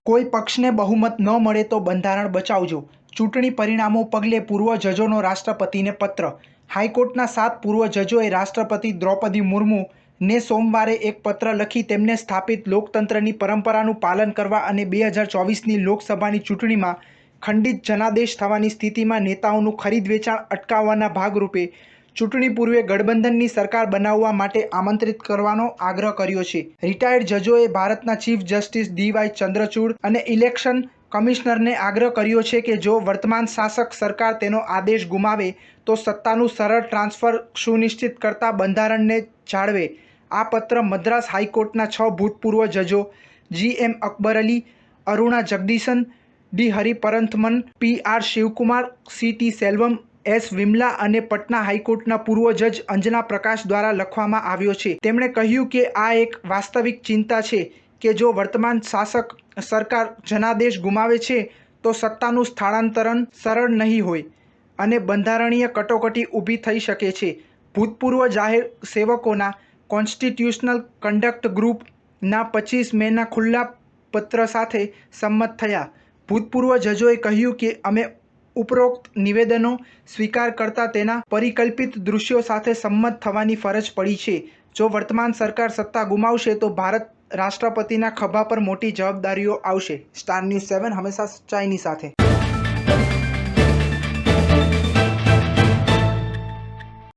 કોઈ પક્ષને બહુમત ન મળે તો બંધારણ બચાવજો. ચૂંટણી પરિણામો પગલે પૂર્વ જજોનો રાષ્ટ્રપતિને પત્ર. હાઈકોર્ટના 7 પૂર્વ જજોએ રાષ્ટ્રપતિ દ્રૌપદી મુર્મુને સોમવારે એક પત્ર લખી તેમને સ્થાપિત લોકતંત્રની પરંપરાનું પાલન કરવા અને 2024ની લોકસભાની ચૂંટણીમાં ખંડિત જનાદેશ થવાની સ્થિતિમાં નેતાઓનું ખરીદ વેચાણ અટકાવવાના ભાગરૂપે ચૂંટણી પૂર્વે ગઠબંધનની સરકાર બનાવવા માટે આમંત્રિત કરવાનો આગ્રહ કર્યો છે. રિટાયર્ડ જજોએ ભારતના ચીફ જસ્ટિસ ડી.વાય. ચંદ્રચૂડ અને ઇલેક્શન કમિશનરને આગ્રહ કર્યો છે કે જો વર્તમાન શાસક સરકાર તેનો આદેશ ગુમાવે તો સત્તાનું સરળ ટ્રાન્સફર સુનિશ્ચિત કરતા બંધારણને જાળવે. આ પત્ર મદ્રાસ હાઈકોર્ટના 6 ભૂતપૂર્વ જજો જી.એમ. અકબર અલી, અરુણા જગદીશન, ડી. હરિપરન્થમન, પી.આર. શિવકુમાર, સી.ટી. સેલ્વમ, એસ. વિમલા અને પટના હાઈકોર્ટના પૂર્વ જજ અંજના પ્રકાશ દ્વારા લખવામાં આવ્યો છે. તેમણે કહ્યું કે આ એક વાસ્તવિક ચિંતા છે કે જો વર્તમાન શાસક સરકાર જનાદેશ ગુમાવે છે તો સત્તાનું સ્થાનાંતરણ સરળ નહીં હોય અને બંધારણીય કટોકટી ઊભી થઈ શકે છે. ભૂતપૂર્વ જાહેર સેવકોના કોન્સ્ટિટ્યુશનલ કન્ડક્ટ ગ્રુપના 25 મેના ખુલ્લા પત્ર સાથે સંમત થયા. ભૂતપૂર્વ જજોએ કહ્યું કે અમે ઉપરોક્ત નિવેદનો સ્વીકાર કરતા તેના પરિકલ્પિત દૃશ્યો સાથે સંમત થવાની ફરજ પડી છે. જો વર્તમાન સરકાર સત્તા ગુમાવશે તો ભારત રાષ્ટ્રપતિના ખભા પર મોટી જવાબદારીઓ આવશે. સ્ટાર ન્યૂઝ 7 હંમેશા સચ્ચાઈની સાથે.